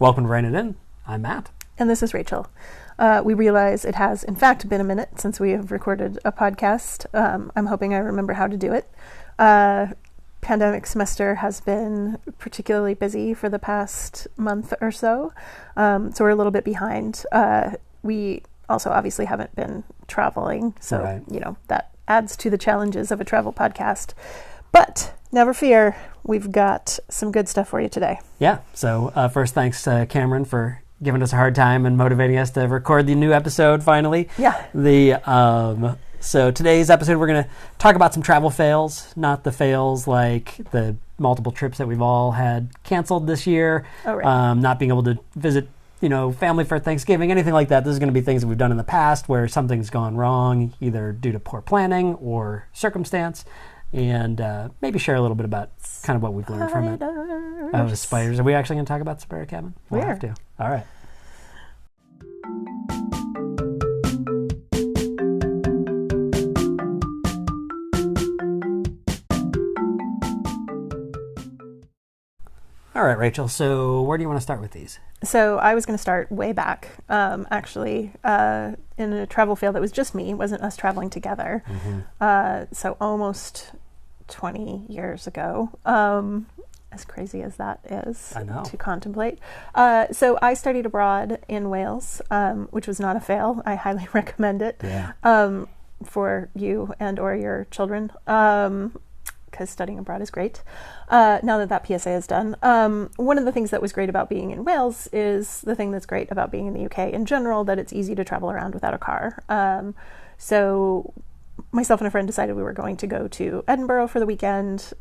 Welcome to Rein It In. I'm Matt. And this is Rachel. We realize it has, in fact, been a minute since we have recorded a podcast. I'm hoping I remember how to do it. Pandemic semester has been particularly busy for the past month or so, so we're a little bit behind. We also obviously haven't been traveling, so Right. That adds to the challenges of a travel podcast. But never fear, we've got some good stuff for you today. Yeah, so first thanks to Cameron for giving us a hard time and motivating us to record the new episode finally. Yeah. So today's episode we're going to talk about some travel fails, not the fails like the multiple trips that we've all had canceled this year, not being able to visit family for Thanksgiving, anything like that. This is going to be things that we've done in the past where something's gone wrong, either due to poor planning or circumstance, and maybe share a little bit about kind of what we've learned from it. Oh, the spiders. Are we actually going to talk about the spider cabin? We'll have to. All right. All right, Rachel, so where do you want to start with these? So I was going to start way back, actually, in a travel fail that was just me. It wasn't us traveling together. Mm-hmm. So almost 20 years ago, as crazy as that is to contemplate. So I studied abroad in Wales, which was not a fail. I highly recommend it for you and or your children. Because studying abroad is great. Now that PSA is done. One of the things that was great about being in Wales is the thing that's great about being in the UK in general, that it's easy to travel around without a car. So myself and a friend decided we were going to go to Edinburgh for the weekend.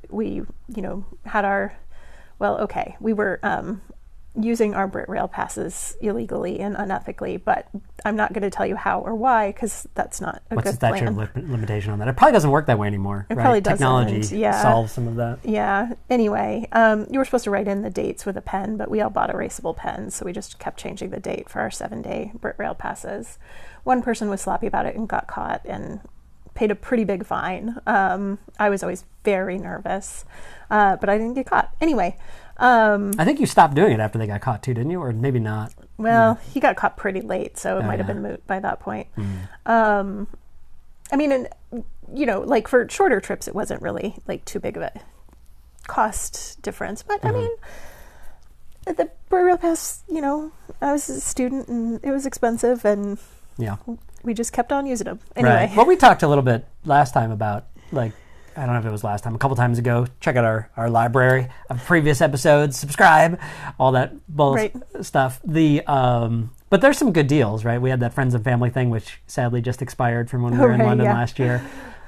We, had our, we were using our Brit Rail passes illegally and unethically, but I'm not going to tell you how or why, because that's not a good plan. What's the limitation on that? It probably doesn't work that way anymore. It probably doesn't. Technology solves some of that. Yeah. Anyway, you were supposed to write in the dates with a pen, but we all bought erasable pens, so we just kept changing the date for our 7-day Brit Rail passes. One person was sloppy about it and got caught and paid a pretty big fine. I was always very nervous, but I didn't get caught. Anyway. I think you stopped doing it after they got caught too, didn't you? Or maybe not. Well, he got caught pretty late, so it might have been moot by that point. I mean, and for shorter trips, it wasn't really too big of a cost difference. But I mean, the Burial Pass, I was a student and it was expensive, and we just kept on using them. Anyway. Right. Well, we talked a little bit last time about I don't know if it was last time, a couple times ago. Check out our library of previous episodes, subscribe, all that stuff. But there's some good deals, right? We had that friends and family thing, which sadly just expired from when we were in London last year.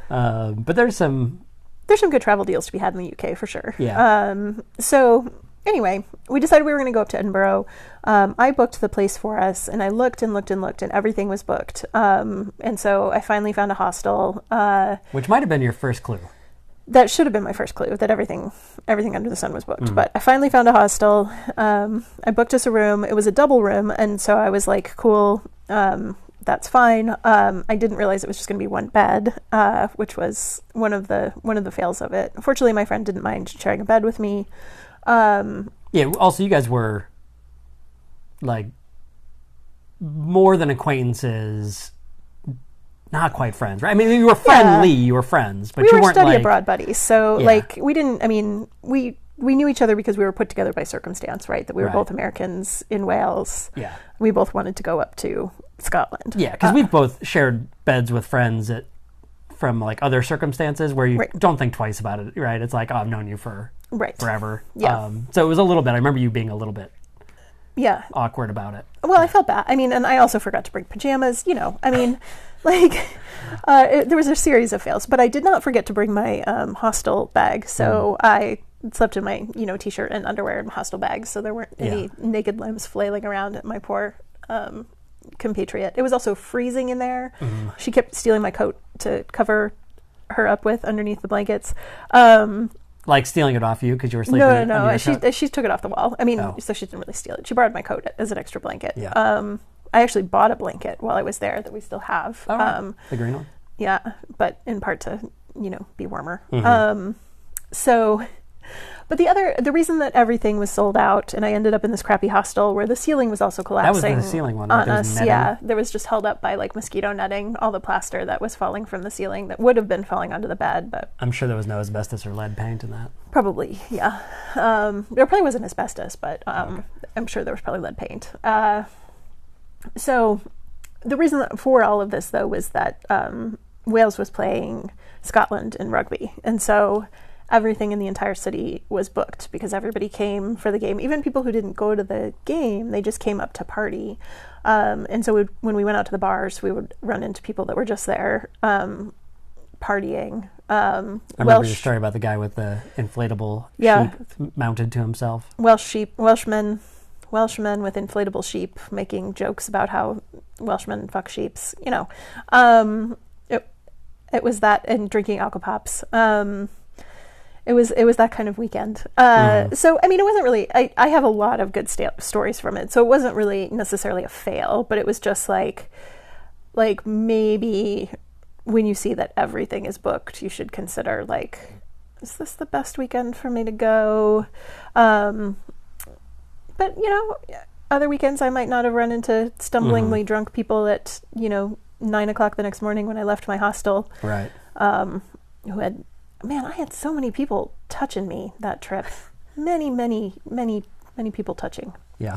But there's some good travel deals to be had in the UK for sure. Yeah. So anyway, we decided we were going to go up to Edinburgh. I booked the place for us, and I looked and looked and looked, and everything was booked. And so I finally found a hostel. Which might have been your first clue. That should have been my first clue, that everything under the sun was booked. But I finally found a hostel. I booked us a room. It was a double room, and so I was like, cool, that's fine. I didn't realize it was just going to be one bed, which was one of the fails of it. Fortunately, my friend didn't mind sharing a bed with me. Also, you guys were more than acquaintances. Not quite friends, right? I mean, you were friendly, you were friends, but you weren't study abroad buddies. So, we didn't, we knew each other because we were put together by circumstance, right? That we were both Americans in Wales. Yeah. We both wanted to go up to Scotland. Yeah, because we've both shared beds with friends from other circumstances where you don't think twice about it, right? It's like, oh, I've known you for forever. Yeah. So it was a little bit, I remember you being a little bit yeah. awkward about it. Well, I felt bad. I mean, and I also forgot to bring pajamas, I mean, there was a series of fails, but I did not forget to bring my hostel bag. So I slept in my, t-shirt and underwear and hostel bag. So there weren't any naked limbs flailing around at my poor compatriot. It was also freezing in there. Mm-hmm. She kept stealing my coat to cover her up with underneath the blankets. Like stealing it off you because you were sleeping? No. She took it off the wall. I mean, so she didn't really steal it. She borrowed my coat as an extra blanket. Yeah. I actually bought a blanket while I was there that we still have. Oh, the green one? Yeah, but in part to, be warmer. Mm-hmm. But the reason that everything was sold out, and I ended up in this crappy hostel where the ceiling was also collapsing. That was the ceiling one, right? On us, yeah. There was just held up by like mosquito netting, all the plaster that was falling from the ceiling that would have been falling onto the bed, but I'm sure there was no asbestos or lead paint in that. Probably, yeah. There probably wasn't asbestos, but I'm sure there was probably lead paint. So the reason for all of this, though, was that Wales was playing Scotland in rugby, and so everything in the entire city was booked because everybody came for the game. Even people who didn't go to the game, they just came up to party. And so when we went out to the bars, we would run into people that were just there partying. I remember your story about the guy with the inflatable sheep mounted to himself. Welshmen with inflatable sheep making jokes about how Welshmen fuck sheeps. It was that, and drinking alcopops. It was that kind of weekend. So, I mean, it wasn't really, I have a lot of good stories from it. So it wasn't really necessarily a fail, but it was just like maybe when you see that everything is booked, you should consider like, is this the best weekend for me to go? But other weekends I might not have run into stumblingly drunk people at, 9:00 the next morning when I left my hostel. Right. Who had, I had so many people touching me that trip. Many, many, many, many people touching. Yeah.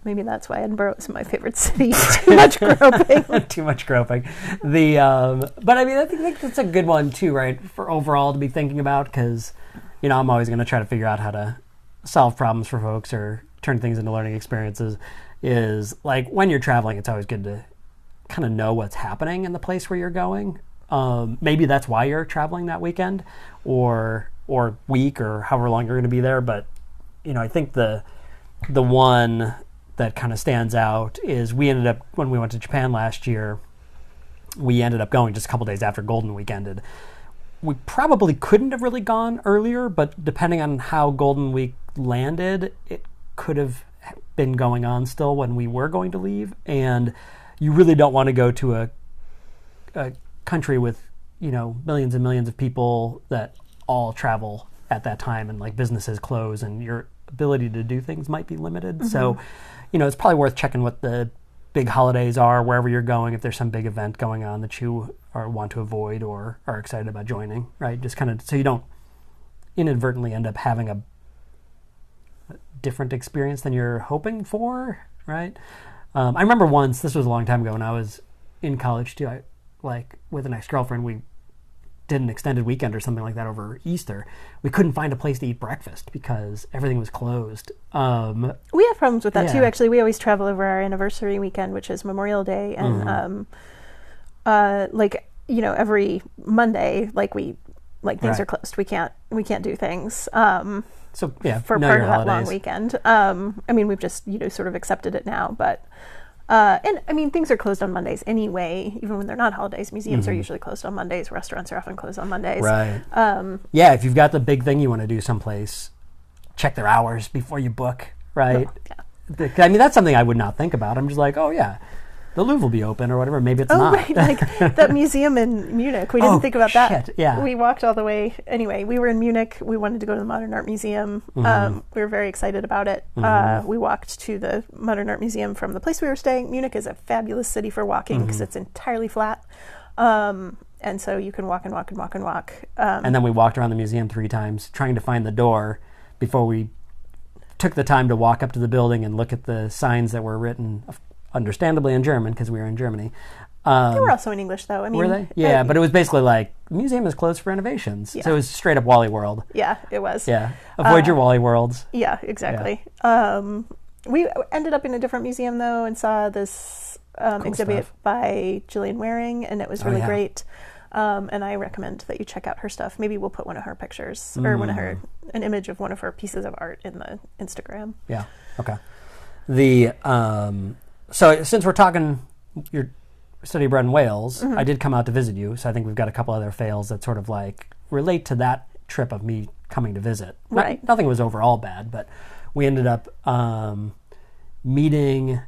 Maybe that's why Edinburgh is my favorite city. Too much groping. Too much groping. But I mean, I think that's a good one too, right? For overall to be thinking about, because, I'm always going to try to figure out how to solve problems for folks or turn things into learning experiences. Is like when you're traveling, it's always good to kind of know what's happening in the place where you're going. Maybe that's why you're traveling that weekend or week or however long you're going to be there. But, I think the one that kind of stands out is we ended up, when we went to Japan last year, we ended up going just a couple days after Golden Week ended. We probably couldn't have really gone earlier, but depending on how Golden Week landed, it could have been going on still when we were going to leave. And you really don't want to go to a country with, millions and millions of people that all travel at that time, and like businesses close and your ability to do things might be limited. Mm-hmm. So, it's probably worth checking what the big holidays are wherever you're going, if there's some big event going on that you want to avoid or are excited about joining, right? Just kind of so you don't inadvertently end up having a different experience than you're hoping for, right? I remember once, this was a long time ago when I was in college too, with an ex-girlfriend, we did an extended weekend or something like that over Easter. We couldn't find a place to eat breakfast because everything was closed. We have problems with that too, actually. We always travel over our anniversary weekend, which is Memorial Day, and every Monday, things are closed. We can't do things. So yeah, for part of that long weekend. We've just sort of accepted it now, but things are closed on Mondays anyway. Even when they're not holidays, museums are usually closed on Mondays. Restaurants are often closed on Mondays. Right. If you've got the big thing you want to do someplace, check their hours before you book. Right. Yeah. That's something I would not think about. I'm just like, oh yeah, the Louvre will be open or whatever. Maybe it's not. Right, like that museum in Munich. We didn't think about that. Yeah. We walked all the way. Anyway, we were in Munich. We wanted to go to the Modern Art Museum. We were very excited about it. We walked to the Modern Art Museum from the place we were staying. Munich is a fabulous city for walking because it's entirely flat. And so you can walk and walk and walk and walk. And then we walked around the museum 3 times trying to find the door before we took the time to walk up to the building and look at the signs that were written understandably in German, because we were in Germany. They were also in English, though. Were they? Yeah, but it was basically like, the museum is closed for renovations. Yeah. So it was straight up Wally World. Yeah, it was. Yeah. Avoid your Wally Worlds. Yeah, exactly. Yeah. We ended up in a different museum, though, and saw this cool exhibit by Gillian Waring, and it was really great. And I recommend that you check out her stuff. Maybe we'll put one of her pictures, or an image of one of her pieces of art in the Instagram. Yeah, okay. So since we're talking your study abroad in Wales, I did come out to visit you, so I think we've got a couple other fails that sort of relate to that trip of me coming to visit. Right. Nothing was overall bad, but we ended up meeting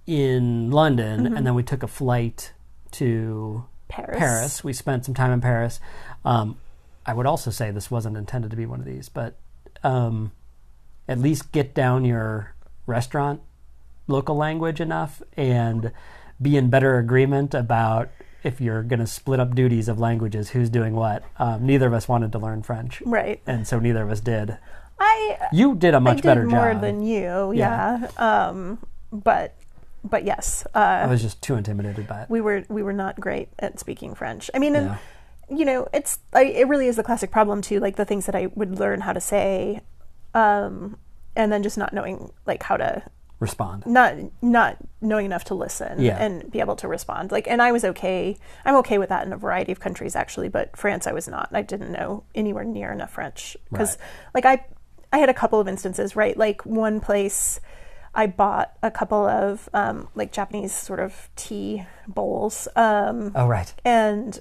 in London, and then we took a flight to Paris. We spent some time in Paris. I would also say this wasn't intended to be one of these, but at least get down your restaurant local language enough and be in better agreement about if you're going to split up duties of languages, who's doing what. Neither of us wanted to learn French. Right. And so neither of us did. You did a much better job. I did more than you, yeah. But yes. I was just too intimidated by it. We were not great at speaking French. I mean, and, you know, it really is the classic problem too, like the things that I would learn how to say, and then just not knowing like how to respond, not knowing enough to listen and be able to respond. Like, and I'm okay with that in a variety of countries actually, but France I was not. I didn't know anywhere near enough French because like I had a couple of instances, right? Like one place I bought a couple of like Japanese sort of tea bowls. And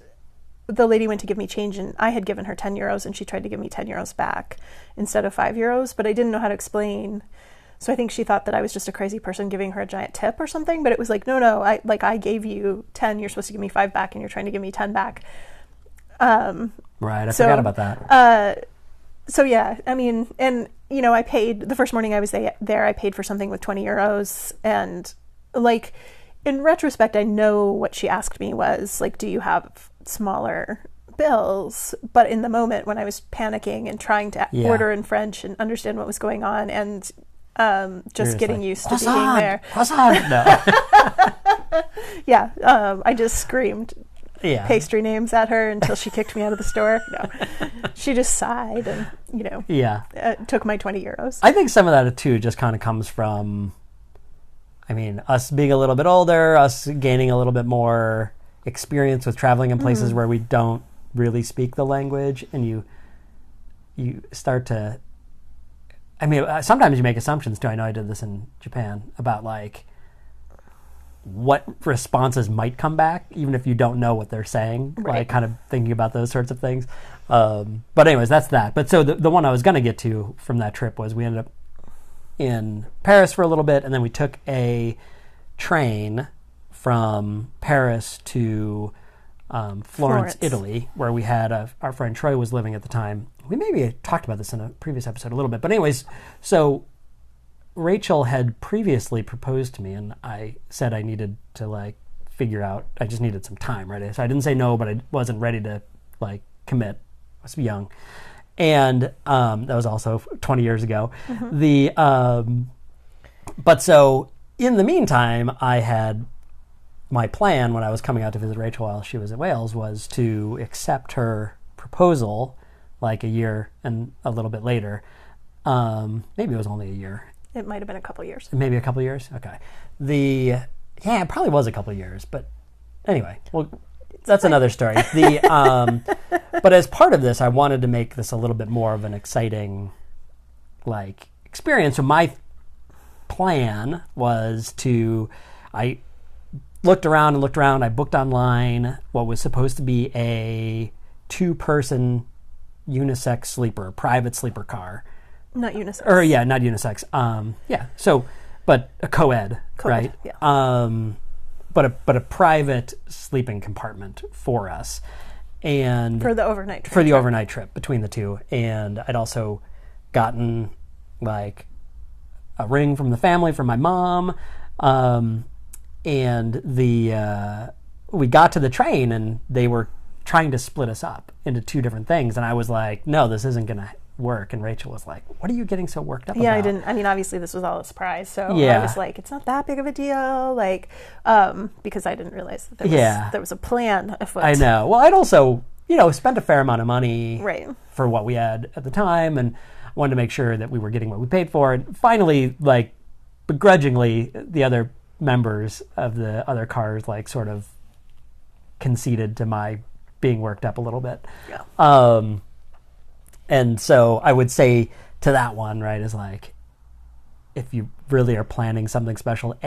the lady went to give me change, and I had given her 10 euros, and she tried to give me 10 euros back instead of 5 euros, but I didn't know how to explain. So I think she thought that I was just a crazy person giving her a giant tip or something, but it was like, no, I gave you 10, you're supposed to give me 5 back, and you're trying to give me 10 back. I forgot about that. So yeah, I mean, and you know, I paid the first morning I was there, I paid for something with 20 euros. And like, in retrospect, I know what she asked me was like, do you have smaller bills? But in the moment when I was panicking and trying to order in French and understand what was going on and just getting used to being there. No. I just screamed pastry names at her until she kicked me out of the store. No, she just sighed and, you know, took my 20 euros. I think some of that too just kind of comes from, I mean, us being a little bit older, us gaining a little bit more experience with traveling in places where we don't really speak the language, and you start to, I mean, sometimes you make assumptions too. I know I did this in Japan about like what responses might come back, even if you don't know what they're saying, like kind of thinking about those sorts of things. But anyways, that's that. But so the one I was going to get to from that trip was we ended up in Paris for a little bit, and then we took a train from Paris to Florence, Italy, where we had our friend Troy was living at the time. We maybe talked about this in a previous episode a little bit. But anyways, so Rachel had previously proposed to me, and I said I needed to like figure out, I just needed some time, right? So I didn't say no, but I wasn't ready to like commit. I was young. And that was also 20 years ago. But so in the meantime, I had my plan when I was coming out to visit Rachel while she was at Wales was to accept her proposal like a year and a little bit later. Maybe it was only a year. It might have been a couple years. Maybe a couple years? Okay. It probably was a couple years, but anyway, well, that's another story. But as part of this, I wanted to make this a little bit more of an exciting like experience. So my plan was I looked around. I booked online what was supposed to be a 2-person unisex sleeper, private sleeper car. Not unisex. Not unisex. So, but a co-ed, right? Yeah. But a private sleeping compartment for us, and for the overnight trip. For the overnight trip between the two, and I'd also gotten like a ring from the family from my mom, and we got to the train and they were trying to split us up into 2 different things, and I was like, no, this isn't gonna work. And Rachel was like, what are you getting so worked up about? I mean, obviously this was all a surprise, so I was like, it's not that big of a deal, like, because I didn't realize that there was a plan afoot. I know. Well, I'd also, spent a fair amount of money for what we had at the time, and wanted to make sure that we were getting what we paid for. And finally, like, begrudgingly, the other members of the other cars, like, sort of conceded to my being worked up a little bit. Yeah. And so I would say to that one, right, is like, if you really are planning something special,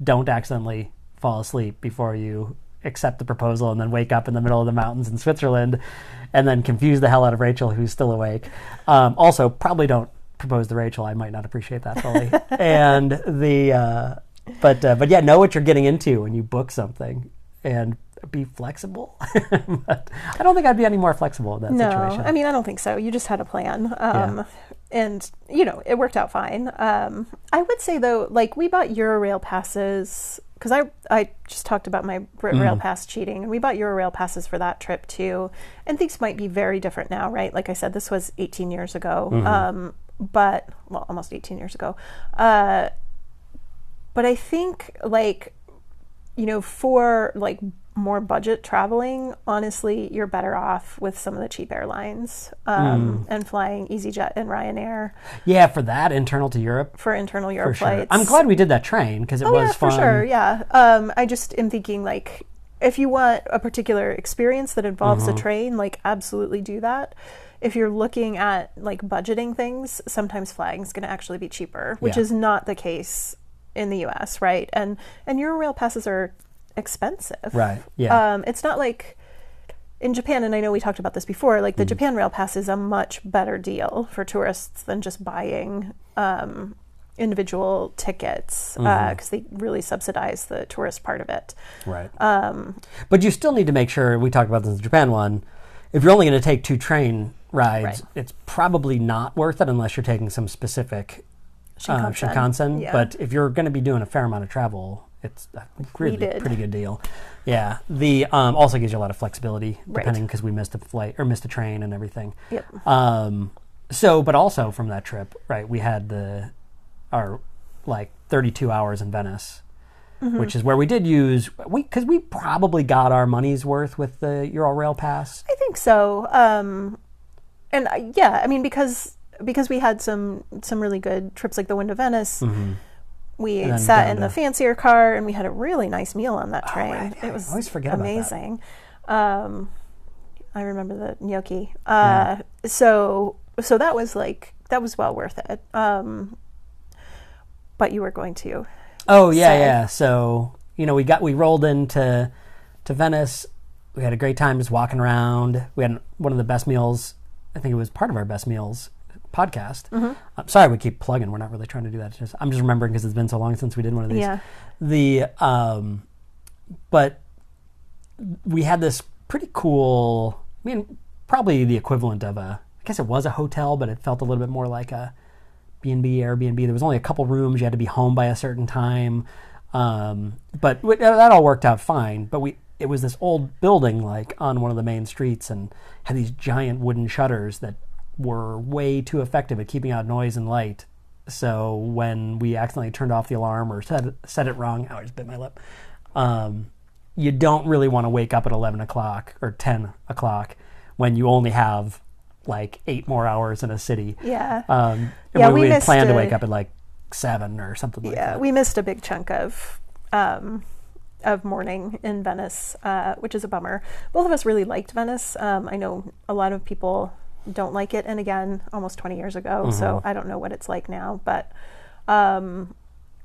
don't accidentally fall asleep before you accept the proposal and then wake up in the middle of the mountains in Switzerland and then confuse the hell out of Rachel, who's still awake. Also, probably don't propose to Rachel. I might not appreciate that fully. And but know what you're getting into when you book something. And be flexible. But I don't think I'd be any more flexible in that situation. No, I mean, I don't think so. You just had a plan. And, you know, it worked out fine. I would say, though, like, we bought Eurail passes, because I just talked about my Rail Pass cheating, and we bought Eurail passes for that trip, too. And things might be very different now, right? Like I said, this was 18 years ago, but, well, almost 18 years ago. But I think, like, you know, for, like, more budget traveling, honestly, you're better off with some of the cheap airlines and flying EasyJet and Ryanair. Yeah, for that, internal to Europe. For internal Europe flights. I'm glad we did that train because it was fun. For sure, yeah. I just am thinking, like, if you want a particular experience that involves a train, like, absolutely do that. If you're looking at, like, budgeting things, sometimes flying is going to actually be cheaper, which is not the case in the U.S., right? And Eurail passes are expensive. Right, yeah. It's not like in Japan, and I know we talked about this before, like the Japan Rail Pass is a much better deal for tourists than just buying individual tickets because they really subsidize the tourist part of it. Right. But you still need to make sure, we talked about this in the Japan one, if you're only going to take 2 train rides, it's probably not worth it unless you're taking some specific Shinkansen. Yeah. But if you're going to be doing a fair amount of travel, it's a really pretty good deal. Yeah. The also gives you a lot of flexibility depending because we missed a flight or missed a train and everything. Yep. But also from that trip, right, we had our 32 hours in Venice, which is where we did use because we probably got our money's worth with the Eurail Pass. I think so. And I mean because we had some really good trips like the one to Venice. We sat in the fancier car, and we had a really nice meal on that train. Right. It was I always forget amazing. About that. I remember the gnocchi. So that was well worth it. But you were going to. Oh yeah. So we rolled into Venice. We had a great time just walking around. We had one of the best meals. I think it was part of our best meals podcast. I'm sorry we keep plugging. We're not really trying to do that. I'm just remembering because it's been so long since we did one of these. Yeah. But we had this pretty cool, I mean, probably the equivalent of I guess it was a hotel, but it felt a little bit more like a B&B, Airbnb. There was only a couple rooms. You had to be home by a certain time. But that all worked out fine. But it was this old building like on one of the main streets and had these giant wooden shutters that were way too effective at keeping out noise and light. So when we accidentally turned off the alarm or said it wrong, I just bit my lip. You don't really want to wake up at 11 o'clock or 10 o'clock when you only have like 8 more hours in a city. Yeah. We had planned to wake up at like 7 or something like that. Yeah, we missed a big chunk of morning in Venice, which is a bummer. Both of us really liked Venice. I know a lot of people don't like it, and again, almost 20 years ago, so I don't know what it's like now, but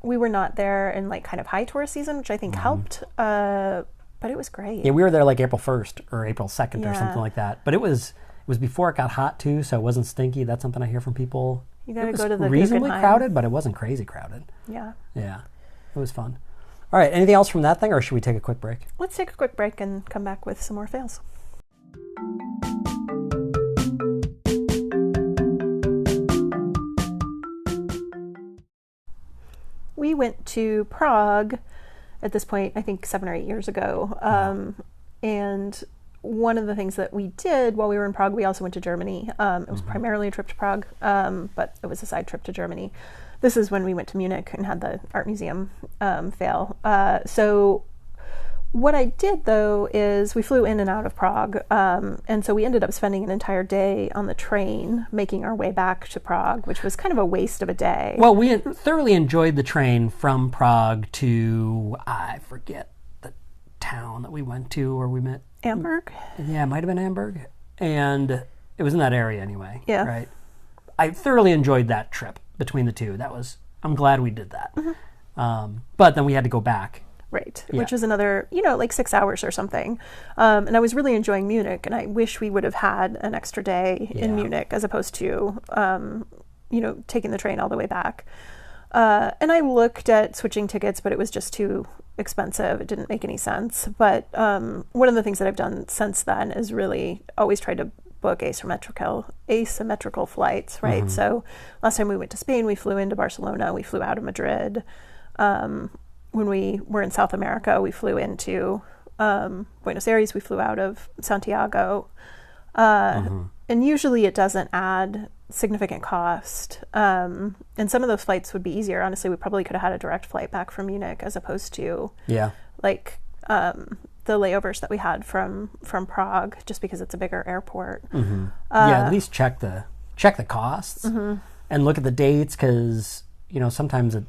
we were not there in like kind of high tourist season, which I think helped, but it was great. Yeah, we were there like April 1st or April 2nd or something like that, but it was before it got hot too, so it wasn't stinky. That's something I hear from people. You gotta go to the reasonably Guggenheim. Crowded, but it wasn't crazy crowded. Yeah, it was fun. All right, anything else from that thing, or should we take a quick break? Let's take a quick break and come back with some more fails. We went to Prague at this point, I think 7 or 8 years ago. And one of the things that we did while we were in Prague, we also went to Germany. It was primarily a trip to Prague, but it was a side trip to Germany. This is when we went to Munich and had the art museum fail. So what I did, though, is we flew in and out of Prague, and so we ended up spending an entire day on the train making our way back to Prague, which was kind of a waste of a day. Well, we thoroughly enjoyed the train from Prague to, I forget the town that we went to where we met. Hamburg? Yeah, it might have been Hamburg. And it was in that area anyway. Yeah. Right? I thoroughly enjoyed that trip between the two. I'm glad we did that. But then we had to go back. Right, which was another, like 6 hours or something. And I was really enjoying Munich, and I wish we would have had an extra day in Munich as opposed to, taking the train all the way back. And I looked at switching tickets, but it was just too expensive. It didn't make any sense. But one of the things that I've done since then is really always try to book asymmetrical flights, right? Mm-hmm. So last time we went to Spain, we flew into Barcelona, we flew out of Madrid. When we were in South America, we flew into Buenos Aires, we flew out of Santiago. And usually it doesn't add significant cost. And some of those flights would be easier. Honestly, we probably could have had a direct flight back from Munich as opposed to like the layovers that we had from Prague, just because it's a bigger airport. At least check the costs and look at the dates, because sometimes it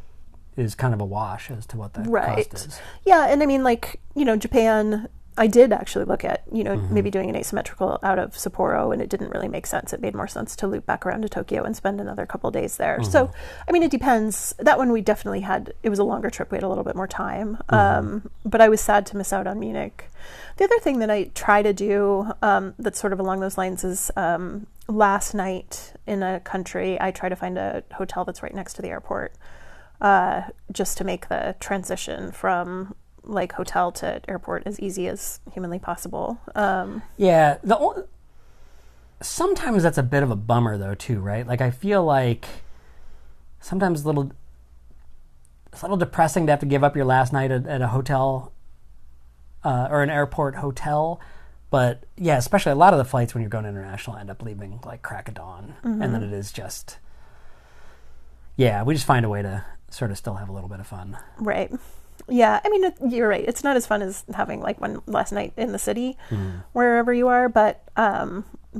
is kind of a wash as to what the cost is. Yeah, and I mean, like, Japan, I did actually look at, maybe doing an asymmetrical out of Sapporo, and it didn't really make sense. It made more sense to loop back around to Tokyo and spend another couple days there. So, I mean, it depends. That one we definitely it was a longer trip. We had a little bit more time. But I was sad to miss out on Munich. The other thing that I try to do that's sort of along those lines is last night in a country, I try to find a hotel that's right next to the airport, just to make the transition from like hotel to airport as easy as humanly possible. Sometimes that's a bit of a bummer though too, right? Like I feel like sometimes it's a little depressing to have to give up your last night at a hotel or an airport hotel. But yeah, especially a lot of the flights when you're going international end up leaving like crack of dawn, and then it is just we just find a way to sort of still have a little bit of fun, right? Yeah, I mean, you're right. It's not as fun as having like one last night in the city, wherever you are, but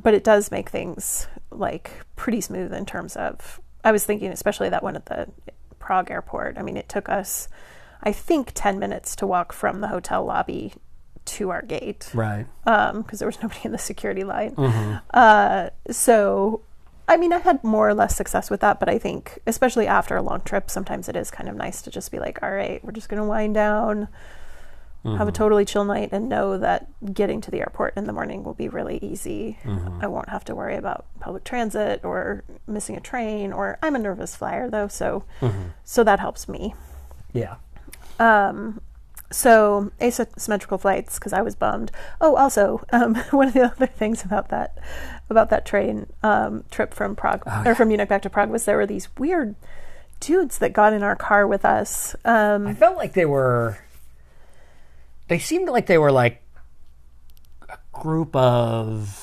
it does make things like pretty smooth in terms of. I was thinking, especially that one at the Prague airport. I mean, it took us, I think, 10 minutes to walk from the hotel lobby to our gate, right? Because there was nobody in the security line. So. I mean, I've had more or less success with that, but I think, especially after a long trip, sometimes it is kind of nice to just be like, all right, we're just going to wind down, have a totally chill night, and know that getting to the airport in the morning will be really easy. I won't have to worry about public transit or missing a train, or I'm a nervous flyer, though, so that helps me. Yeah. So asymmetrical flights, because I was bummed. Oh, also, one of the other things about that train trip from Prague or from Munich back to Prague was there were these weird dudes that got in our car with us. I felt like they seemed like they were like a group of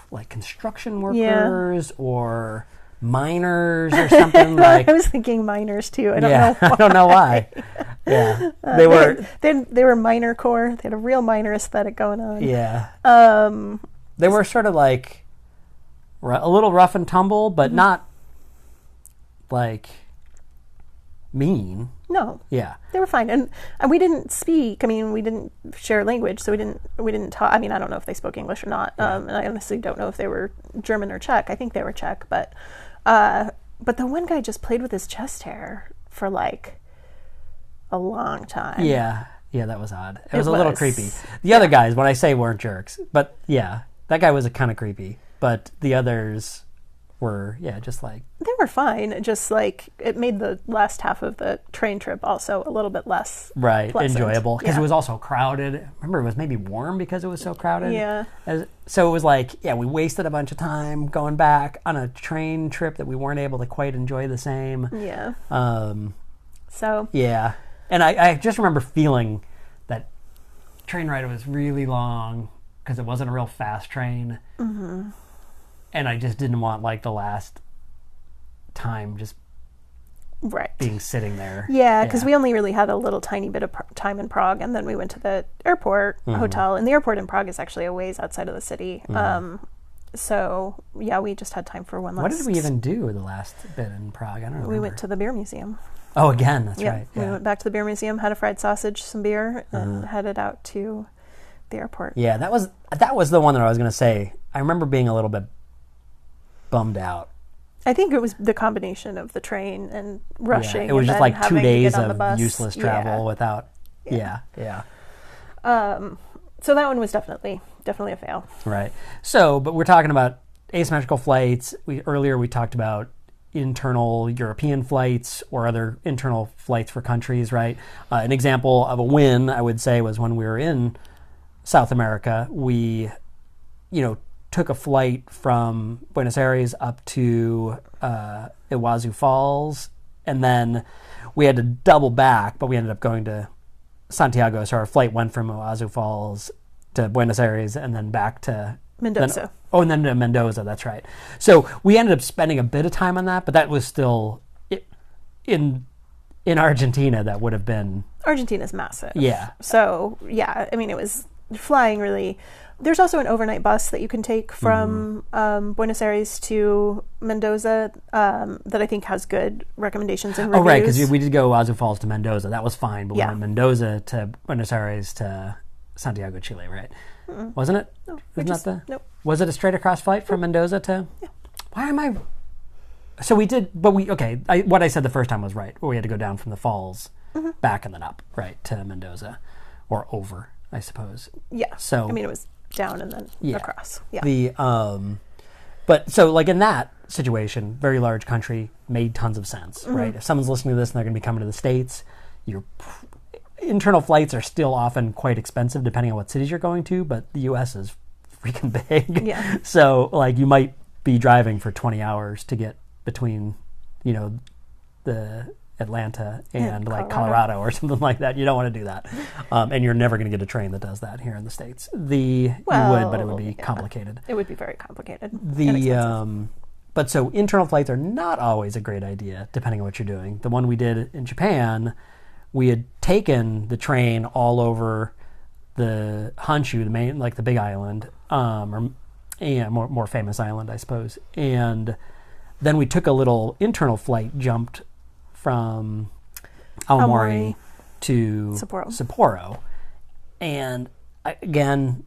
like construction workers or miners or something. I was thinking miners too. I don't know why. I don't know why. Yeah, they were miner core. They had a real miner aesthetic going on. Yeah. They were sort of like a little rough and tumble, but not like mean. No. Yeah. They were fine, and we didn't speak. I mean, we didn't share language, so we didn't talk. I mean, I don't know if they spoke English or not, and I honestly don't know if they were German or Czech. I think they were Czech, but the one guy just played with his chest hair for like a long time. Yeah, that was odd. It was a little creepy. The other guys, when I say weren't jerks, but yeah, that guy was kind of creepy. But the others were, just like... They were fine. Just like, it made the last half of the train trip also a little bit less pleasant. Enjoyable. Because it was also crowded. Remember, it was maybe warm because it was so crowded. Yeah. So it was like, we wasted a bunch of time going back on a train trip that we weren't able to quite enjoy the same. Yeah. So... Yeah. And I just remember feeling that train ride was really long because it wasn't a real fast train. And I just didn't want like the last time just being sitting there. Yeah, because we only really had a little tiny bit of time in Prague, and then we went to the airport hotel. And the airport in Prague is actually a ways outside of the city. So, we just had time for one last... What did we even do the last bit in Prague? I don't know. We went to the beer museum. Oh, again, that's right. Yeah. We went back to the beer museum, had a fried sausage, some beer, and headed out to the airport. Yeah, that was the one that I was going to say. I remember being a little bit bummed out. I think it was the combination of the train and rushing. Yeah, it was just like 2 days of useless travel travel without... Yeah. So that one was definitely a fail. Right. So, but we're talking about asymmetrical flights. Earlier we talked about, internal European flights or other internal flights for countries, right? An example of a win, I would say, was when we were in South America. We, took a flight from Buenos Aires up to Iguazu Falls, and then we had to double back, but we ended up going to Santiago. So our flight went from Iguazu Falls to Buenos Aires and then back to Mendoza. And then to Mendoza, that's right. So we ended up spending a bit of time on that, but that was still in Argentina. That would have been... Argentina's massive. Yeah. So, yeah, I mean, it was flying really... There's also an overnight bus that you can take from Buenos Aires to Mendoza that I think has good recommendations and reviews. Oh, right, because we did go Iguazu Falls to Mendoza. That was fine, but we went Mendoza to Buenos Aires to Santiago, Chile, right? Mm-mm. Wasn't it? No. Nope. Was it a straight across flight from Mendoza to... Yeah. Why am I... So we did, but what I said the first time was right. We had to go down from the falls, back and then up, right, to Mendoza. Or over, I suppose. Yeah. So... I mean, it was down and then across. Yeah. But so like in that situation, very large country, made tons of sense, right? If someone's listening to this and they're going to be coming to the States, your internal flights are still often quite expensive depending on what cities you're going to, but the U.S. is freaking big. Yeah. So like you might be driving for 20 hours to get between, the Atlanta and like Colorado or something like that. You don't want to do that. And you're never going to get a train that does that here in the States. You would, but it would be complicated. It would be very complicated. But so internal flights are not always a great idea, depending on what you're doing. The one we did in Japan, we had taken the train all over the Honshu, the main, like the big island, more famous island, I suppose. And then we took a little internal flight, jumped from Aomori to Sapporo. And again,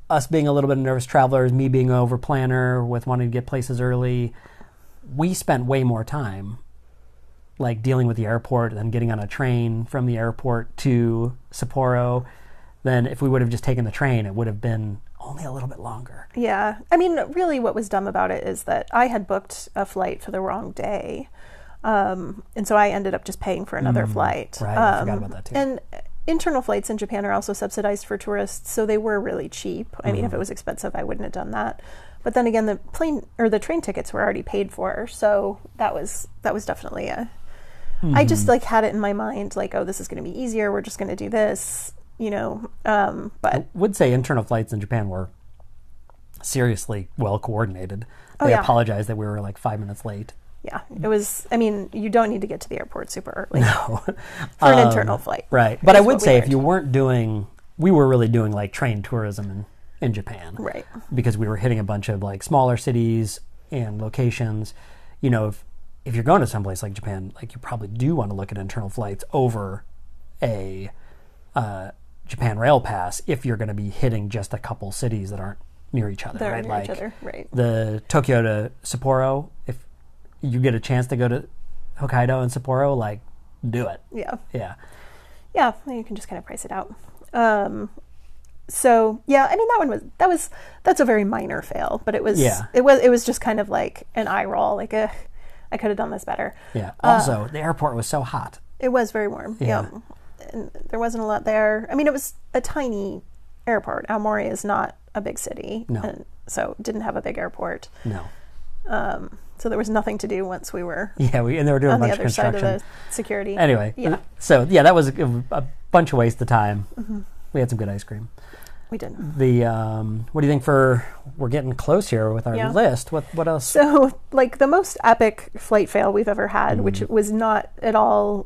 us being a little bit of nervous travelers, me being an over planner with wanting to get places early, we spent way more time like dealing with the airport and then getting on a train from the airport to Sapporo than if we would have just taken the train. It would have been only a little bit longer. Yeah. I mean, really what was dumb about it is that I had booked a flight for the wrong day. And so I ended up just paying for another flight. Right, I forgot about that too. And internal flights in Japan are also subsidized for tourists, so they were really cheap. I mean, if it was expensive, I wouldn't have done that. But then again, the train tickets were already paid for, so that was definitely I just like had it in my mind, like, oh, this is going to be easier. We're just going to do this, But I would say internal flights in Japan were seriously well coordinated. They apologized that we were like 5 minutes late. Yeah, it was, I mean, you don't need to get to the airport super early. No. For an internal flight. Right. But I would say if you weren't we were really doing like train tourism in Japan. Right. Because we were hitting a bunch of like smaller cities and locations. If you're going to someplace like Japan, like you probably do want to look at internal flights over a Japan Rail Pass if you're going to be hitting just a couple cities that aren't near each other. They're near each other, right. The Tokyo to Sapporo, if you get a chance to go to Hokkaido and Sapporo, like, do it. Yeah. Yeah. Yeah, you can just kind of price it out. So yeah, I mean that's a very minor fail, but it was just kind of like an eye roll, like I could have done this better. Yeah. Also, the airport was so hot. It was very warm. Yeah. And there wasn't a lot there. I mean, it was a tiny airport. Aomori is not a big city. No. And so it didn't have a big airport. No. So there was nothing to do once we were and they were doing a bunch of construction. On the other side of the security. Anyway, that was a bunch of waste of time. Mm-hmm. We had some good ice cream. We did. What do you think we're getting close here with our list. What else? So like the most epic flight fail we've ever had, which was not at all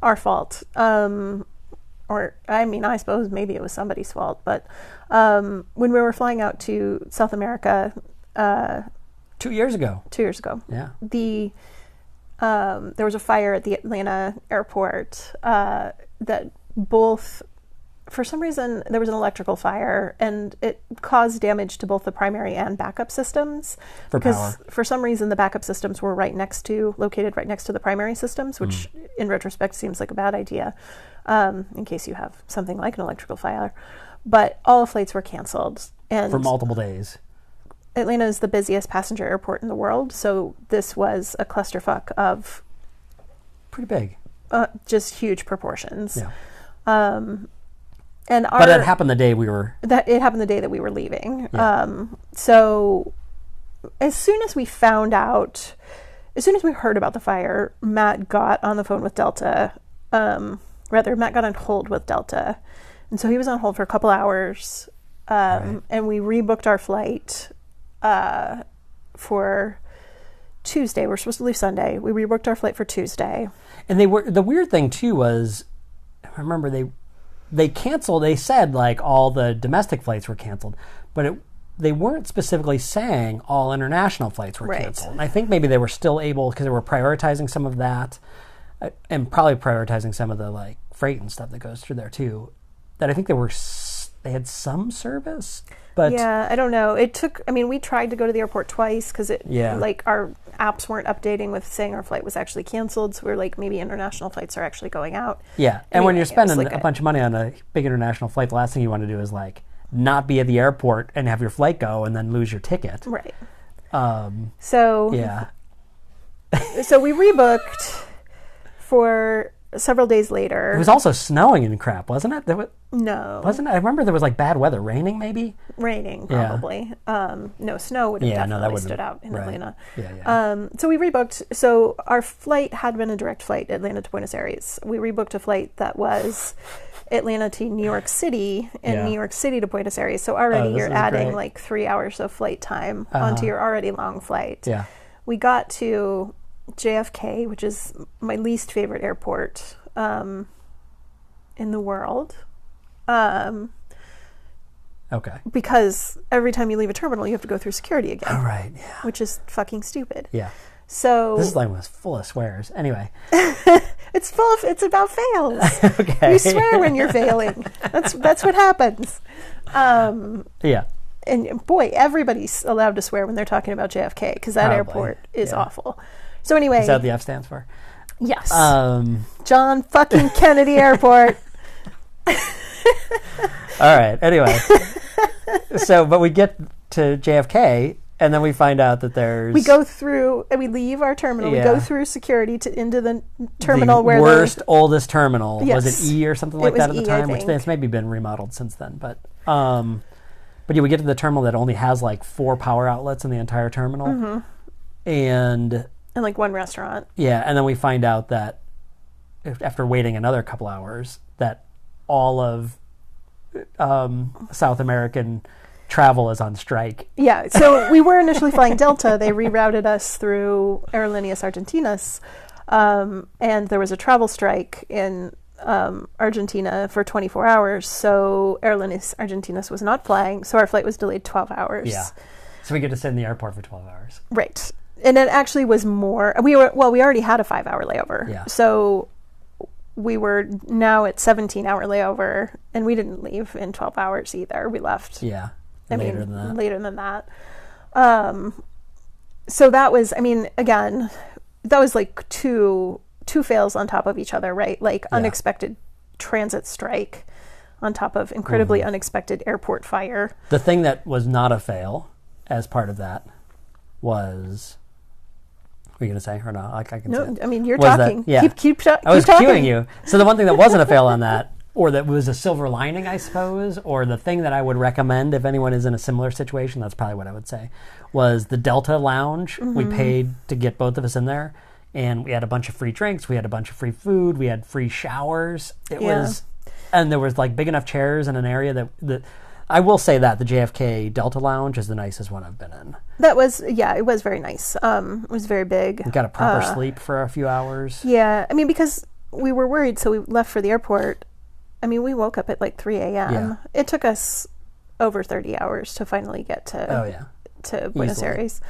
our fault. Or I mean, I suppose maybe it was somebody's fault, but when we were flying out to South America 2 years ago. 2 years ago. Yeah. There was a fire at the Atlanta airport that both, for some reason, there was an electrical fire and it caused damage to both the primary and backup systems. Because for some reason, the backup systems were located right next to the primary systems, which in retrospect seems like a bad idea in case you have something like an electrical fire. But all flights were canceled. And for multiple days. Atlanta is the busiest passenger airport in the world, so this was a clusterfuck of pretty big, just huge proportions. Yeah. But it happened the day we were. It happened the day that we were leaving. Yeah. So as soon as we heard about the fire, Matt got on the phone with Delta. Matt got on hold with Delta, and so he was on hold for a couple hours. Right. And we rebooked our flight for Tuesday. We're supposed to leave Sunday. We rebooked our flight for Tuesday. And the weird thing too was, I remember they canceled. They said like all the domestic flights were canceled, but they weren't specifically saying all international flights were canceled. And I think maybe they were still able, because they were prioritizing some of that, and probably prioritizing some of the like freight and stuff that goes through there too. That I think they had some service, but yeah, I don't know. We tried to go to the airport twice because like our apps weren't updating with saying our flight was actually canceled. So we were like, maybe international flights are actually going out. Yeah, and when you're spending a bunch of money on a big international flight, the last thing you want to do is like not be at the airport and have your flight go and then lose your ticket. Right. So yeah. So we rebooked for several days later. It was also snowing and crap, wasn't it? No. Wasn't it? I remember there was like bad weather. Raining, maybe? Raining, probably. Yeah. No, snow would have definitely stood out in Atlanta. Yeah. So we rebooked. So our flight had been a direct flight, Atlanta to Buenos Aires. We rebooked a flight that was Atlanta to New York City and New York City to Buenos Aires. So already you're adding like 3 hours of flight time onto your already long flight. Yeah. We got to JFK, which is my least favorite airport in the world. Okay. Because every time you leave a terminal, you have to go through security again. Oh, right. Yeah. Which is fucking stupid. Yeah. So this line was full of swears. Anyway. It's about fails. Okay. You swear when you're failing. That's what happens. Yeah. And boy, everybody's allowed to swear when they're talking about JFK because that airport is awful. So anyway. Is that what the F stands for? Yes. John fucking Kennedy Airport. All right. Anyway. But we get to JFK and then we find out that we go through and we leave our terminal. We go through security into the terminal where the oldest terminal. Yes. Was it E or something like that at the time? Which it's maybe been remodeled since then. But yeah, we get to the terminal that only has like 4 power outlets in the entire terminal. Mm-hmm. And like one restaurant. Yeah, and then we find out that after waiting another couple hours, that all of South American travel is on strike. Yeah, so we were initially flying Delta. They rerouted us through Aerolíneas Argentinas, and there was a travel strike in Argentina for 24 hours, so Aerolíneas Argentinas was not flying, so our flight was delayed 12 hours. Yeah, so we get to sit in the airport for 12 hours. Right. And it actually was more. We already had a 5-hour layover. Yeah. So we were now at 17-hour layover, and we didn't leave in 12 hours either. We left. Yeah. Later than that. So that was. Again, that was like two fails on top of each other, right? Like unexpected transit strike on top of incredibly unexpected airport fire. The thing that was not a fail as part of that was. Were you going to say or no? I can say it. You're talking. Keep talking. I was cueing you. So the one thing that wasn't a fail on that, or that was a silver lining, I suppose, or the thing that I would recommend if anyone is in a similar situation, that's probably what I would say, was the Delta Lounge. Mm-hmm. We paid to get both of us in there, and we had a bunch of free drinks, we had a bunch of free food, we had free showers. And there was like big enough chairs in an area that I will say that the JFK Delta Lounge is the nicest one I've been in. That was, it was very nice. It was very big. We got a proper sleep for a few hours. Yeah, because we were worried, so we left for the airport. We woke up at like 3 a.m. Yeah. It took us over 30 hours to finally get to Buenos Aires.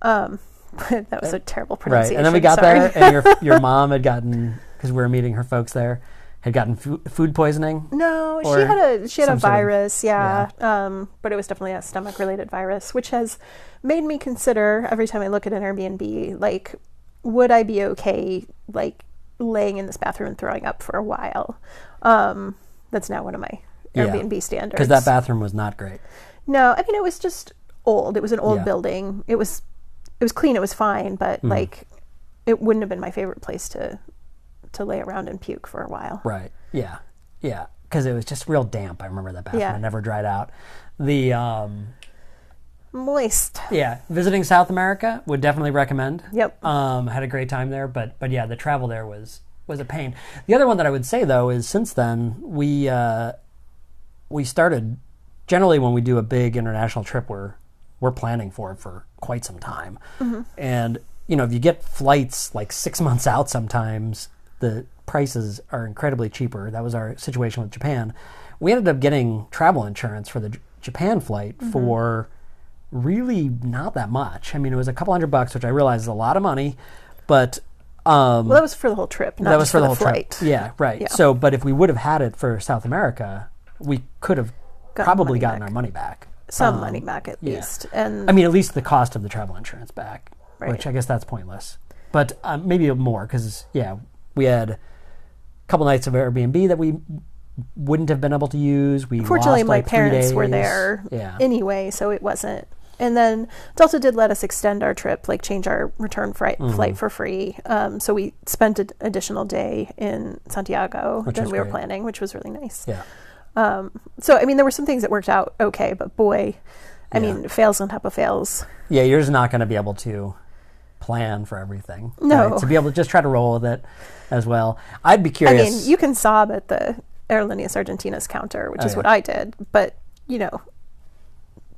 That was a terrible pronunciation. Right, and then we got there, and your mom had gotten, because we were meeting her folks there, had gotten food poisoning. No, she had a virus, but it was definitely a stomach-related virus, which has made me consider every time I look at an Airbnb, like, would I be okay, like, laying in this bathroom and throwing up for a while? That's now one of my Airbnb standards. Because that bathroom was not great. No, it was just old. It was an old building. It was clean. It was fine, but like it wouldn't have been my favorite place to lay around and puke for a while. Right. Yeah. Yeah. Because it was just real damp. I remember that bathroom. It never dried out. The moist. Yeah. Visiting South America would definitely recommend. Yep. Had a great time there, but yeah, the travel there was a pain. The other one that I would say though is since then we started, generally when we do a big international trip we're planning for it for quite some time. And if you get flights like 6 months out, sometimes the prices are incredibly cheaper. That was our situation with Japan. We ended up getting travel insurance for the Japan flight for really not that much. I mean, it was a couple $100, which I realize is a lot of money, but well, that was for the whole trip, not just for the whole flight. Trip. Yeah, right. Yeah. So, but if we would have had it for South America, we could have probably gotten our money back. Some money back at least. And I mean, at least the cost of the travel insurance back, which I guess that's pointless. But maybe more because, we had a couple nights of Airbnb that we wouldn't have been able to use. Fortunately, my 3 parents days. were there anyway, so it wasn't. And then Delta did let us extend our trip, like change our return flight for free. So we spent an additional day in Santiago than we were planning, which was really nice. Yeah. So, I mean, there were some things that worked out okay, but boy, I mean, fails on top of fails. Yeah, you're just not going to be able to plan for everything. No. Right? To be able to just try to roll with it as well. I'd be curious. I mean, you can sob at the Aerolíneas Argentinas counter, which is what I did, but,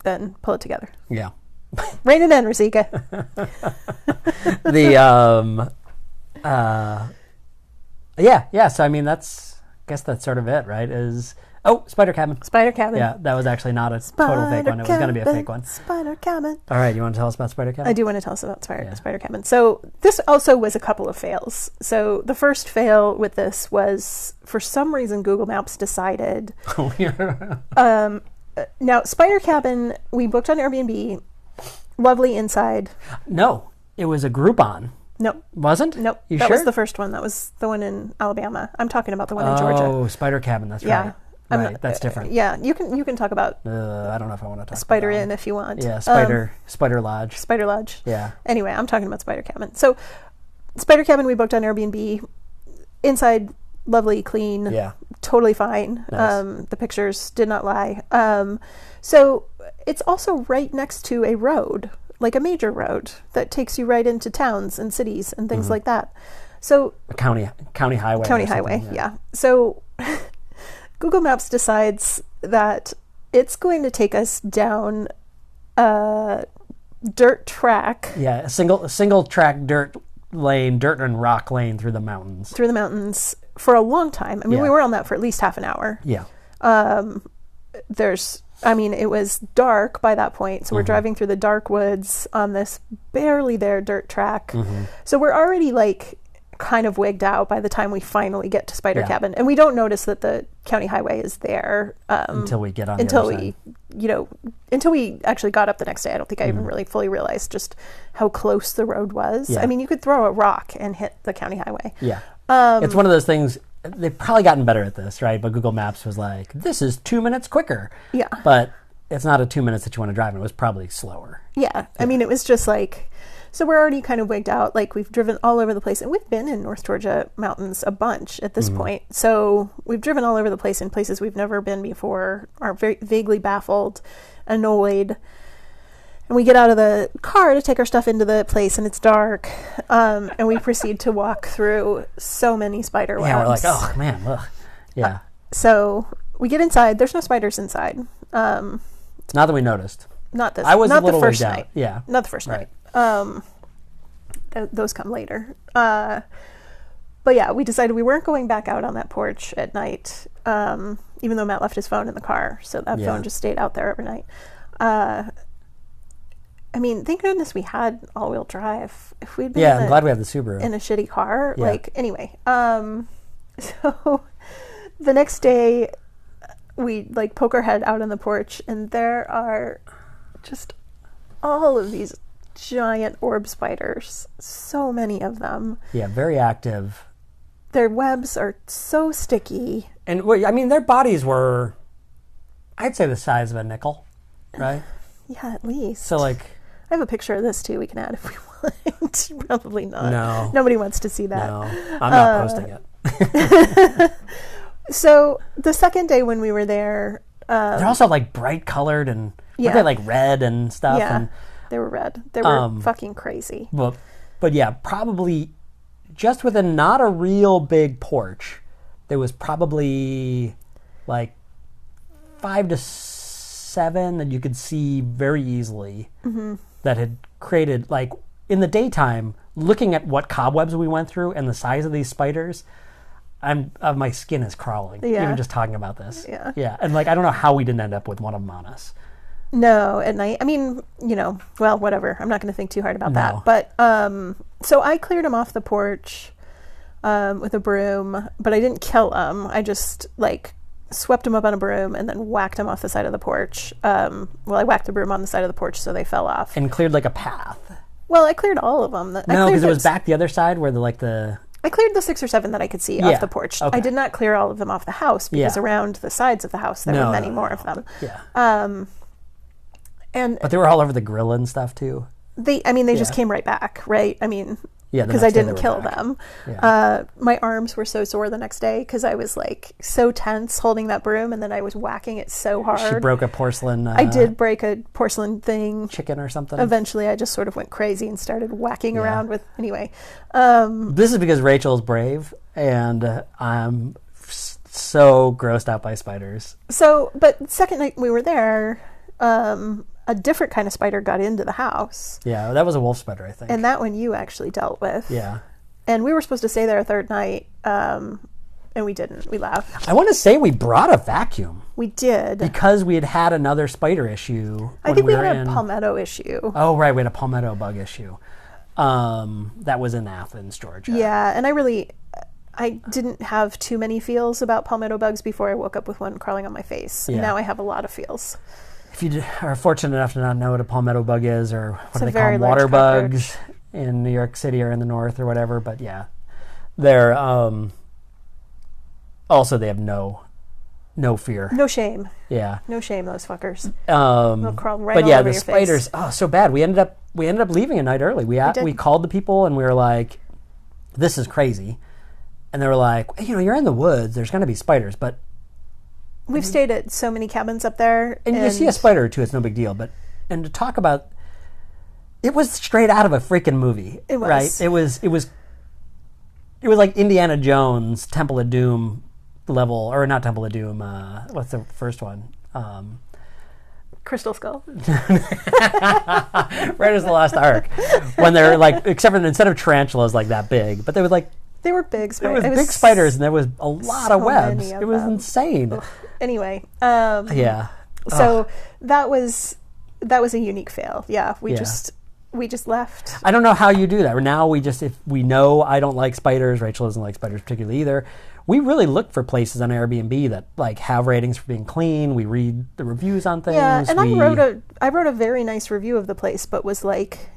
then pull it together. Yeah. Rein it in, Rosica. So I mean, I guess that's sort of it, right? Spider Cabin. Spider Cabin. Yeah, that was actually not a total fake one. It was going to be a fake one. Spider Cabin. All right, you want to tell us about Spider Cabin? I do want to tell us about Spider Cabin. So this also was a couple of fails. So the first fail with this was, for some reason, Google Maps decided. Now, Spider Cabin, we booked on Airbnb. Lovely inside. No, it was a Groupon. No. Wasn't? Nope. You that sure? was the first one. That was the one in Alabama. I'm talking about the one in Georgia. Oh, Spider Cabin. That's right. Right, that's different. Yeah, you can talk about. I don't know if I want to talk Spider about Inn if you want. Yeah, Spider Lodge. Spider Lodge. Yeah. Anyway, I'm talking about Spider Cabin. So, Spider Cabin we booked on Airbnb. Inside, lovely, clean. Yeah. Totally fine. Nice. The pictures did not lie. So it's also right next to a road, like a major road that takes you right into towns and cities and things like that. So a county highway. County highway, yeah. So Google Maps decides that it's going to take us down a dirt track. Yeah, a single track dirt and rock lane through the mountains. Through the mountains for a long time. I mean, we were on that for at least half an hour. Yeah. It was dark by that point, so we're driving through the dark woods on this barely there dirt track. So we're already like kind of wigged out by the time we finally get to Spider Cabin, and we don't notice that the county highway is there until we get on. Until we actually got up the next day. I don't think I even really fully realized just how close the road was. Yeah. I mean, you could throw a rock and hit the county highway. Yeah, it's one of those things. They've probably gotten better at this, right? But Google Maps was like, this is 2 minutes quicker. Yeah. But it's not a 2 minutes that you want to drive in. It was probably slower. Yeah. I mean, it was just like, so we're already kind of wigged out. Like, we've driven all over the place. And we've been in North Georgia mountains a bunch at this point. So we've driven all over the place in places we've never been before, are very vaguely baffled, annoyed. And we get out of the car to take our stuff into the place, and it's dark. And we proceed to walk through so many spider webs. Yeah, we're like, oh, man, ugh. Yeah. So we get inside. There's no spiders inside. Not that we noticed. Not this. I was not a little the first wigged out. night. Yeah. Not the first night. Those come later. But yeah, we decided we weren't going back out on that porch at night, even though Matt left his phone in the car. So that phone just stayed out there every night. I mean, thank goodness we had all-wheel drive. If we'd been I'm glad we have the Subaru. In a shitty car. Yeah. Anyway. So the next day, we, poke our head out on the porch, and there are just all of these giant orb spiders. So many of them. Yeah, very active. Their webs are so sticky. And, I mean, their bodies were, I'd say, the size of a nickel, right? Yeah, at least. So, like... I have a picture of this, too, we can add if we want. Probably not. No. Nobody wants to see that. No, I'm not posting it. So, the second day when we were there... they're also, like, bright colored and... Yeah. They like red and stuff? Yeah, and, they were red. They were fucking crazy. But yeah, probably just with not a real big porch, there was probably like 5 to 7 that you could see very easily that had created, like, in the daytime, looking at what cobwebs we went through and the size of these spiders, my skin is crawling, even just talking about this. Yeah. And, like, I don't know how we didn't end up with one of them on us. No, at night. I mean, well, whatever. I'm not going to think too hard about that. But, so I cleared him off the porch with a broom, but I didn't kill him. I just, like, swept him up on a broom and then whacked him off the side of the porch. Well, I whacked the broom on the side of the porch so they fell off. And cleared, like, a path. Well, I cleared all of them. No, because it was back the other side where I cleared the 6 or 7 that I could see off the porch. Okay. I did not clear all of them off the house because around the sides of the house there were many more of them. Yeah. But they were all over the grill and stuff too. They just came right back, right? I mean, Yeah, because I didn't kill them. Yeah. My arms were so sore the next day because I was like so tense holding that broom, and then I was whacking it so hard. She broke a porcelain. I did break a porcelain thing. Chicken or something. Eventually, I just sort of went crazy and started whacking around with. Anyway, this is because Rachel's brave, and I'm so grossed out by spiders. So, but second night we were there. A different kind of spider got into the house. Yeah, that was a wolf spider, I think. And that one you actually dealt with. Yeah. And we were supposed to stay there a third night, and we didn't. We left. I want to say we brought a vacuum. We did. Because we had another spider issue. I think we had a palmetto issue. Oh, right. We had a palmetto bug issue. That was in Athens, Georgia. Yeah, and I didn't have too many feels about palmetto bugs before I woke up with one crawling on my face. Yeah. And now I have a lot of feels. If you are fortunate enough to not know what a palmetto bug is, or what do they call them, water bugs in New York City or in the north or whatever, but yeah, they're also they have no fear, no shame. Yeah, no shame, those fuckers. They'll crawl right. But yeah, over the your spiders. Face. Oh, so bad. We ended up leaving a night early. We called the people and we were like, "This is crazy," and they were like, "You're in the woods. There's going to be spiders, but." We've stayed at so many cabins up there. And you see a spider or two, it's no big deal. And to talk about, it was straight out of a freaking movie. It was. Right? It was like Indiana Jones, Temple of Doom level, or not Temple of Doom, what's the first one? Crystal Skull. Right as the Lost Ark. When they're like, except for instead of tarantulas like that big, but they were like, they were big spiders. There was big spiders, and there was a lot of webs. It was insane. Ugh. Anyway, yeah. So that was a unique fail. Yeah, we just left. I don't know how you do that. Now if we know I don't like spiders, Rachel doesn't like spiders particularly either. We really look for places on Airbnb that like have ratings for being clean. We read the reviews on things. Yeah, and I wrote a very nice review of the place, but was like,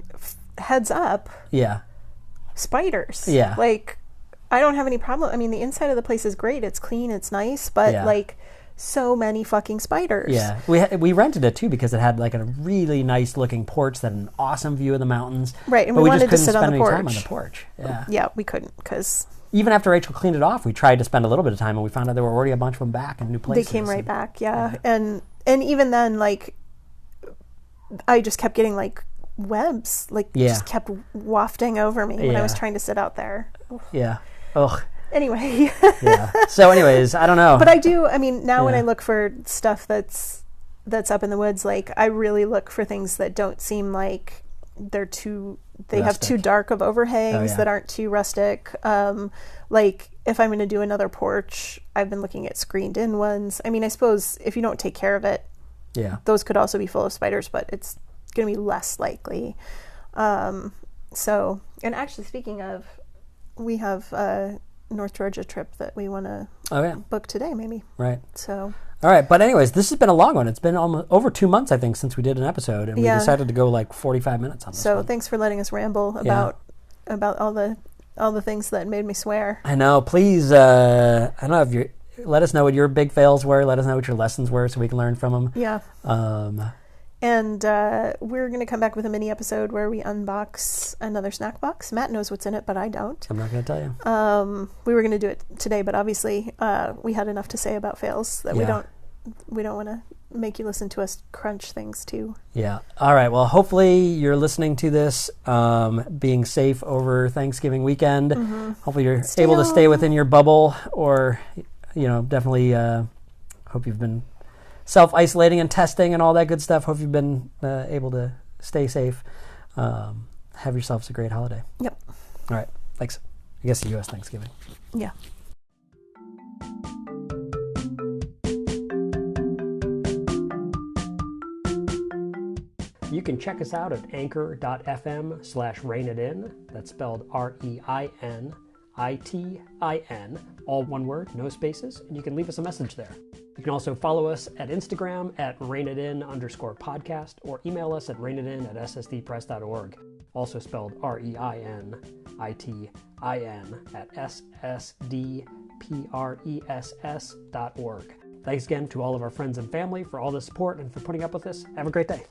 heads up. Yeah. Spiders. Yeah. Like, I don't have any problem. I mean, the inside of the place is great. It's clean. It's nice. But, like, so many fucking spiders. Yeah. We rented it, too, because it had, like, a really nice-looking porch that had an awesome view of the mountains. Right, and we wanted to sit on the porch. But we just couldn't spend any time on the porch. Yeah. Yeah, we couldn't, because... Even after Rachel cleaned it off, we tried to spend a little bit of time, and we found out there were already a bunch of them back in new places. They came right back, yeah. And even then, like, I just kept getting, like, webs, like, just kept wafting over me when I was trying to sit out there. Oof. Yeah. Ugh. Anyway. Yeah. So anyways, I don't know. But now when I look for stuff that's up in the woods, like, I really look for things that don't seem like they have too dark of overhangs, that aren't too rustic. Like, if I'm going to do another porch, I've been looking at screened in ones. I mean, I suppose if you don't take care of it, those could also be full of spiders, but it's going to be less likely. So, and actually, speaking of, we have a North Georgia trip that we want to book today, maybe. Right. So. All right, but anyways, this has been a long one. It's been almost over 2 months, I think, since we did an episode, and we decided to go like 45 minutes on this one. So thanks for letting us ramble about all the things that made me swear. I know. Please, I don't know if let us know what your big fails were. Let us know what your lessons were, so we can learn from them. Yeah. And we're going to come back with a mini episode where we unbox another snack box. Matt knows what's in it, but I don't. I'm not going to tell you. We were going to do it today, but obviously we had enough to say about fails that we don't want to make you listen to us crunch things too. Yeah. All right. Well, hopefully you're listening to this being safe over Thanksgiving weekend. Mm-hmm. Hopefully you're able to stay within your bubble, or, definitely hope you've been self-isolating and testing and all that good stuff. Hope you've been able to stay safe. Have yourselves a great holiday. Yep. All right. Thanks. I guess the U.S. Thanksgiving. Yeah. You can check us out at anchor.fm/rainitin. That's spelled REINITIN, all one word, no spaces, and you can leave us a message there. You can also follow us at Instagram at rainitin_podcast, or email us at rainitin@ssdpress.org, also spelled REINITIN at ssdpress.org. Thanks again to all of our friends and family for all the support and for putting up with us. Have a great day.